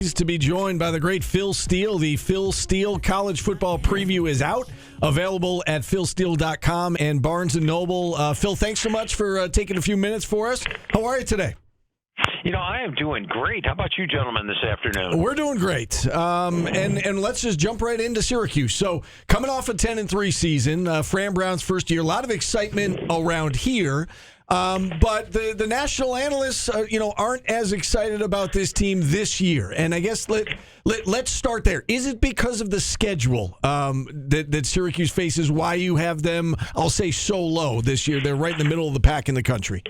To be joined by the great Phil Steele. The Phil Steele College Football Preview is out, available at philsteele.com and Barnes & Noble. Phil, thanks so much for taking a few minutes for us. How are you today? You know, I am doing great. How about you gentlemen this afternoon? We're doing great. And let's just jump right into Syracuse. So coming off a 10-3 season, Fran Brown's first year, a lot of excitement around here. But the national analysts, aren't as excited about this team this year. And I guess let's start there. Is it because of the schedule that Syracuse faces? Why you have them, I'll say, so low this year? They're right in the middle of the pack in the country.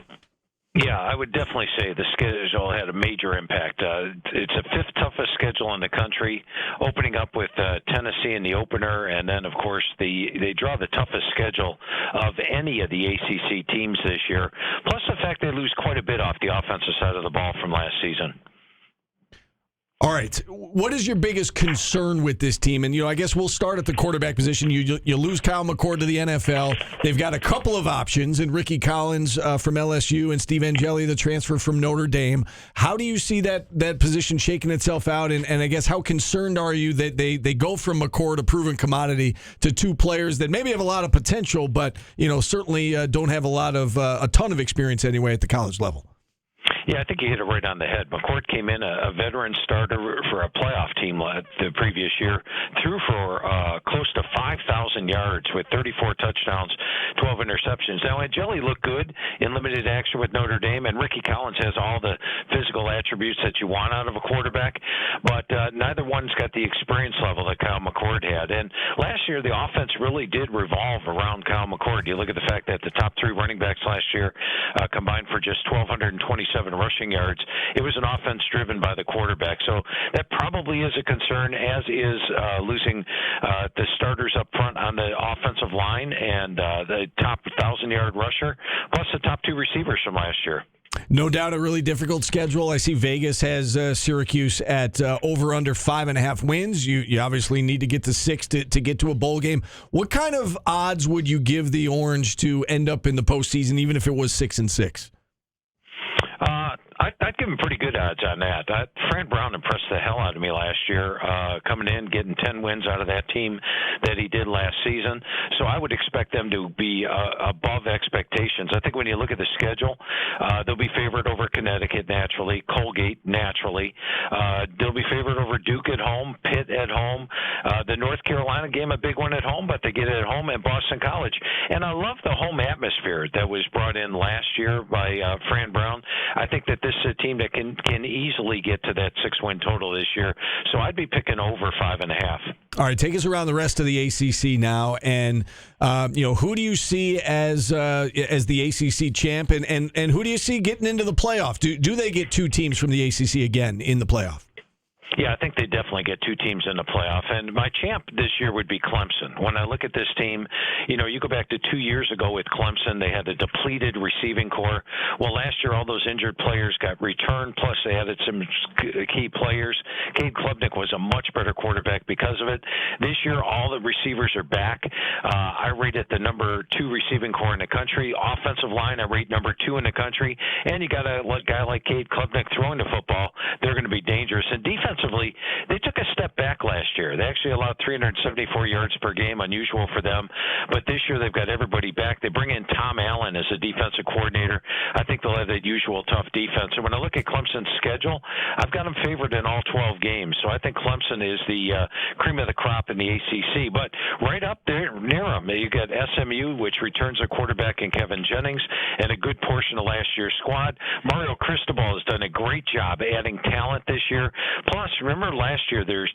Yeah, I would definitely say the schedule had a major impact. It's the fifth toughest schedule in the country, opening up with Tennessee in the opener, and then, of course, they draw the toughest schedule of any of the ACC teams this year, plus the fact they lose quite a bit off the offensive side of the ball from last season. All right. What is your biggest concern with this team? And, I guess we'll start at the quarterback position. You lose Kyle McCord to the NFL. They've got a couple of options in Ricky Collins from LSU and Steve Angeli, the transfer from Notre Dame. How do you see that position shaking itself out? And I guess how concerned are you that they go from McCord, a proven commodity, to two players that maybe have a lot of potential, but, certainly don't have a ton of experience anyway at the college level? Yeah, I think you hit it right on the head. McCord came in a veteran starter for a playoff team the previous year, threw for close to 5,000 yards with 34 touchdowns, 12 interceptions. Now, Angeli looked good in limited action with Notre Dame, and Ricky Collins has all the physical attributes that you want out of a quarterback, but neither one's got the experience level that Kyle McCord had. And last year, the offense really did revolve around Kyle McCord. You look at the fact that the top three running backs last year combined for just 1,227 rushing yards. It was an offense driven by the quarterback. So that probably is a concern, as is losing the starters up front on the offensive line and the top 1,000-yard rusher, plus the top two receivers from last year. No doubt a really difficult schedule. I see Vegas has Syracuse at over under 5.5 wins. You obviously need to get to 6 to get to a bowl game. What kind of odds would you give the Orange to end up in the postseason, even if it was 6-6? I'd give him pretty good odds on that. Fran Brown impressed the hell out of me last year, coming in, getting 10 wins out of that team that he did last season. So I would expect them to be above expectations. I think when you look at the schedule, they'll be favored over Connecticut naturally, Colgate naturally. They'll be favored over Duke at home, Pitt at home. The North Carolina game, a big one at home, but they get it at home, and Boston College. And I love the home atmosphere that was brought in last year by Fran Brown. I think that this is a team that can easily get to that 6-win total this year. So I'd be picking over 5.5. All right, take us around the rest of the ACC now, and who do you see as the ACC champ, and who do you see getting into the playoff? Do they get two teams from the ACC again in the playoff? Yeah, I think they definitely get two teams in the playoff. And my champ this year would be Clemson. When I look at this team, you go back to 2 years ago with Clemson, they had a depleted receiving core. Well, last year, all those injured players got returned, plus they added some key players. Cade Klubnik was a much better quarterback because of it. This year, all the receivers are back. I rate it the number 2 receiving core in the country. Offensive line, I rate number 2 in the country. And you got a guy like Cade Klubnik throwing the football. They're going to be dangerous. And defensively, they took a step back last year. They actually allowed 374 yards per game, unusual for them. But this year they've got everybody back. They bring in Tom Allen as a defensive coordinator. I think they'll have that usual tough defense. And when I look at Clemson's schedule, I've got them favored in all 12 games. So I think Clemson is the cream of the crop in the ACC. But right up there near them, you got SMU, which returns a quarterback in Kevin Jennings, and a good portion of last year's squad. Mario Cristobal has done a great job adding talent this year. Plus, remember last year their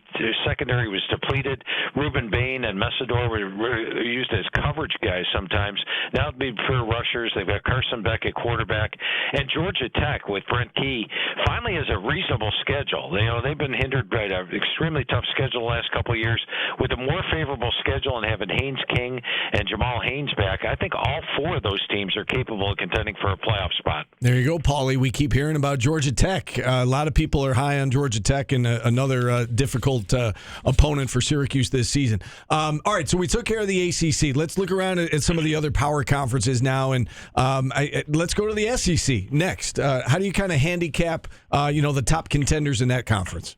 secondary was depleted. Ruben Bain and Messidor were used as coverage guys sometimes. Now it'd be pure rushers. They've got Carson Beck at quarterback. And Georgia Tech with Brent Key finally has a reasonable schedule. They've been hindered by an extremely tough schedule the last couple of years. With a more favorable schedule and having Haynes King and Jamal Haynes back, I think all 4 of those teams are capable of contending for a playoff spot. There you go, Paulie. We keep hearing about Georgia Tech. A lot of people are high on Georgia Tech, and another difficult opponent for Syracuse this season. All right, so we took care of the ACC. Let's look around at some of the other power conferences now, and let's go to the SEC next. How do you kind of handicap, the top contenders in that conference?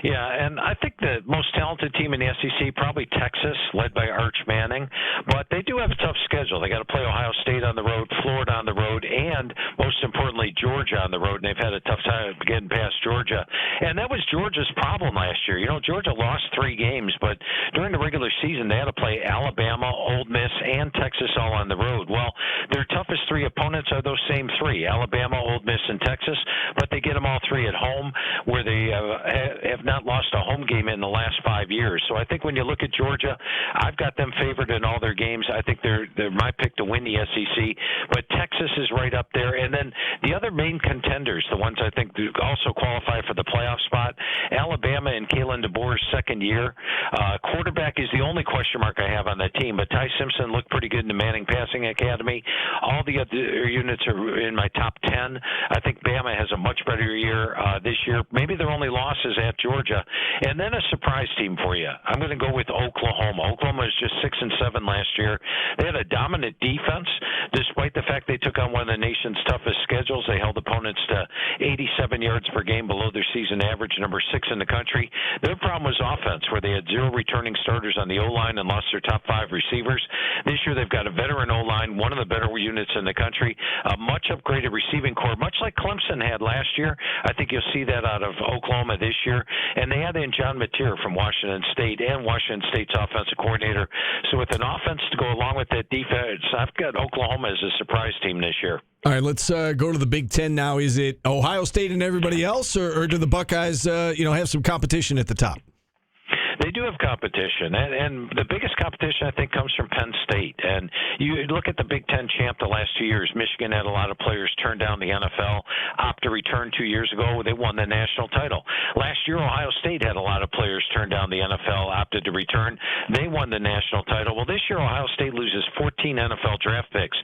Yeah, and I think the most talented team in the SEC, probably Texas, led by Arch Manning. But they do have a tough schedule. They got to play Ohio State on the road, Florida on the road, and most importantly, Georgia on the road. And they've had a tough time getting past Georgia. And that was Georgia's problem last year. Georgia lost 3 games, but during the regular season, they had to play Alabama, Ole Miss, and Texas all on the road. Well, their toughest 3 opponents are those same 3, Alabama, Ole Miss, and Texas, but they get them all 3 at home, where they have not lost a home game in the last 5 years. So I think when you look at Georgia, I've got them favored in all their games. I think they're my pick to win the SEC, but Texas is right up there. And then the other main contenders, the ones I think do also qualify for the playoff spot, Alabama and Kalen DeBoer's second year. Quarterback is the only question mark I have on that team, but Ty Simpson looked pretty good in the Manning Passing Academy. All the other units are in my top 10. I think Bama has a much better year this year. Maybe their only loss is at Georgia. And then a surprise team for you. I'm going to go with Oklahoma. Oklahoma was just 6-7 last year. They had a dominant defense, despite the fact they took on one of the nation's toughest schedules. They held opponents to 87 yards per game, below their season average, number 6 in the country. Their problem was offense, where they had 0 returning starters on the O-line and lost their top 5 receivers. This year they've got a veteran O-line, one of the better units in the country, a much upgraded receiving corps, much like Clemson had last year. I think you'll see that out of Oklahoma this year. And they had in John Mateer from Washington State and Washington State's offensive coordinator. So with an offense to go along with that defense, I've got Oklahoma as a surprise team this year. All right, let's go to the Big Ten now. Is it Ohio State and everybody else, or do the Buckeyes, have some competition at the top? They do have competition, and the biggest competition, I think, comes from Penn State. And you look at the Big Ten champ the last 2 years. Michigan had a lot of players turn down the NFL, opt to return 2 years ago. They won the national title. Last year, Ohio State had a lot of players turn down the NFL, opted to return. They won the national title. Well, this year, Ohio State loses 14 NFL draft picks.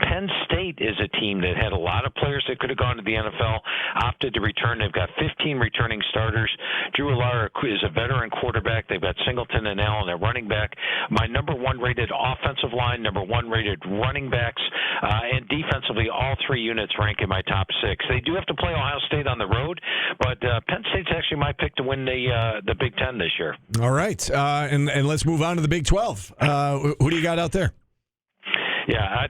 Penn State is a team that had a lot of players that could have gone to the NFL, opted to return. They've got 15 returning starters. Drew Alara is a veteran quarterback. They've got Singleton and Allen at running back. My number 1 rated offensive line, number 1 rated running backs, and defensively, all 3 units rank in my top 6. They do have to play Ohio State on the road, but Penn State's actually my pick to win the Big Ten this year. All right, and let's move on to the Big 12. Who do you got out there? Yeah,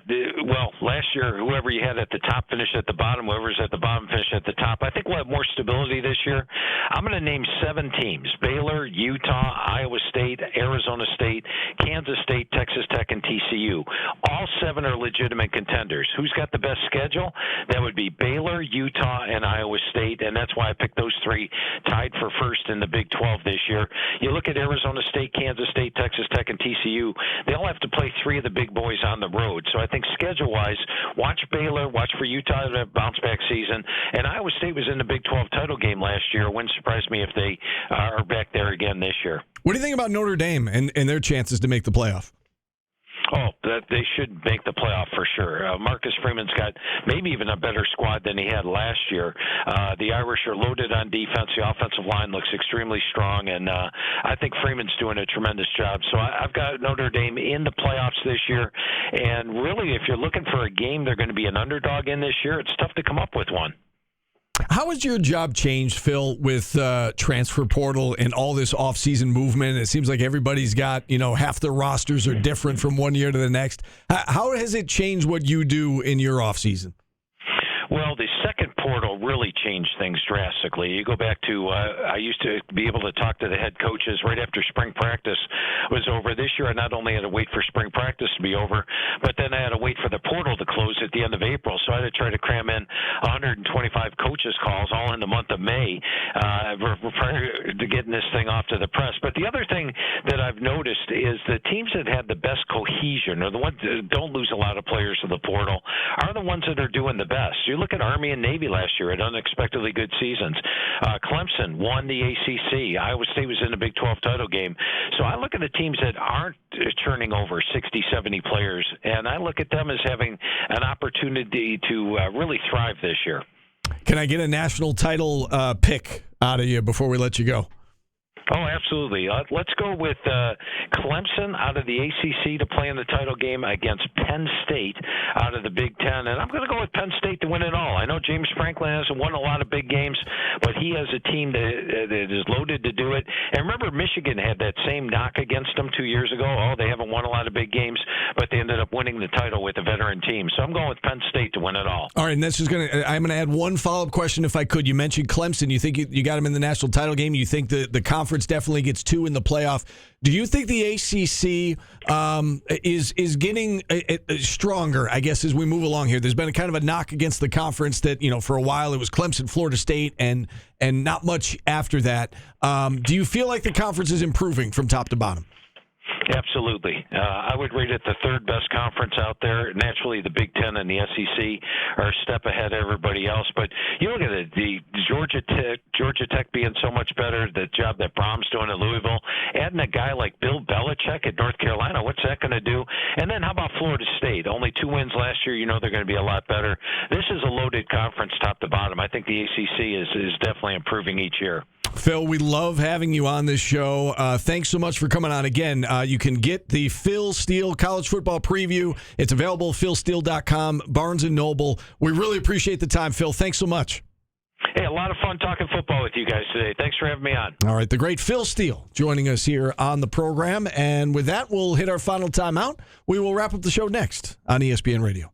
well, last year, whoever you had at the top finished at the bottom. Whoever's at the bottom finished at the top. I think we'll have more stability this year. I'm going to name 7 teams: Baylor, Utah, Iowa State, Arizona State, Kansas State, Texas Tech, and TCU. All 7 are legitimate contenders. Who's got the best schedule? That would be Baylor, Utah, and Iowa State, and that's why I picked those 3 tied for first in the Big 12 this year. You look at Arizona State, Kansas State, Texas Tech, and TCU. They all have to play 3 of the big boys on the road. So I think schedule-wise, watch Baylor, watch for Utah in a bounce-back season. And Iowa State was in the Big 12 title game last year. It wouldn't surprise me if they are back there again this year. What do you think about Notre Dame and their chances to make the playoff? Oh, they should make the playoff for sure. Marcus Freeman's got maybe even a better squad than he had last year. The Irish are loaded on defense. The offensive line looks extremely strong, and I think Freeman's doing a tremendous job. So I've got Notre Dame in the playoffs this year. And really, if you're looking for a game they're going to be an underdog in this year, it's tough to come up with one. How has your job changed, Phil, with transfer portal and all this offseason movement? It seems like everybody's got, half their rosters are different from one year to the next. How has it changed what you do in your offseason? Well, the second portal really changed things drastically. You go back to I used to be able to talk to the head coaches right after spring practice was over. This year, I not only had to wait for spring practice to be over, but then I had to wait for the portal to close at the end of April. So I had to try to cram in 125 coaches calls all in the month of May prior to getting this thing off to the press. But the other thing that I've noticed is the teams that had the best cohesion, or the ones that don't lose a lot of players to the portal, are the ones that are doing the best. You look at Army and Navy last year, had unexpectedly good seasons. Clemson won the ACC. Iowa State was in the Big 12 title game. So I look at the teams that aren't turning over 60, 70 players, and I look at them as having an opportunity to really thrive this year. Can I get a national title pick out of you before we let you go? Oh, absolutely. Let's go with Clemson out of the ACC to play in the title game against Penn State out of the Big Ten, and I'm going to go with Penn State to win it all. I know James Franklin hasn't won a lot of big games, but he has a team that is loaded to do it. And remember, Michigan had that same knock against them 2 years ago. Oh, they haven't won a lot of big games, but they ended up winning the title with a veteran team. So I'm going with Penn State to win it all. All right, and I'm going to add one follow-up question if I could. You mentioned Clemson. You think you got them in the national title game. You think the conference definitely gets 2 in the playoff. Do you think the ACC is getting stronger, I guess, as we move along here? There's been a kind of a knock against the conference that, for a while it was Clemson, Florida State, and not much after that. Do you feel like the conference is improving from top to bottom? Absolutely. I would rate it the third best conference out there. Naturally, the Big Ten and the SEC are a step ahead of everybody else. But you look at it, the Georgia Tech being so much better, the job that Brom's doing at Louisville, adding a guy like Bill Belichick at North Carolina, what's that going to do? And then how about Florida State? Only 2 wins last year. They're going to be a lot better. This is a loaded conference top to bottom. I think the ACC is definitely improving each year. Phil, we love having you on this show. Thanks so much for coming on again. You can get the Phil Steele College Football Preview. It's available at philsteele.com, Barnes & Noble. We really appreciate the time, Phil. Thanks so much. Hey, a lot of fun talking football with you guys today. Thanks for having me on. All right, the great Phil Steele joining us here on the program. And with that, we'll hit our final timeout. We will wrap up the show next on ESPN Radio.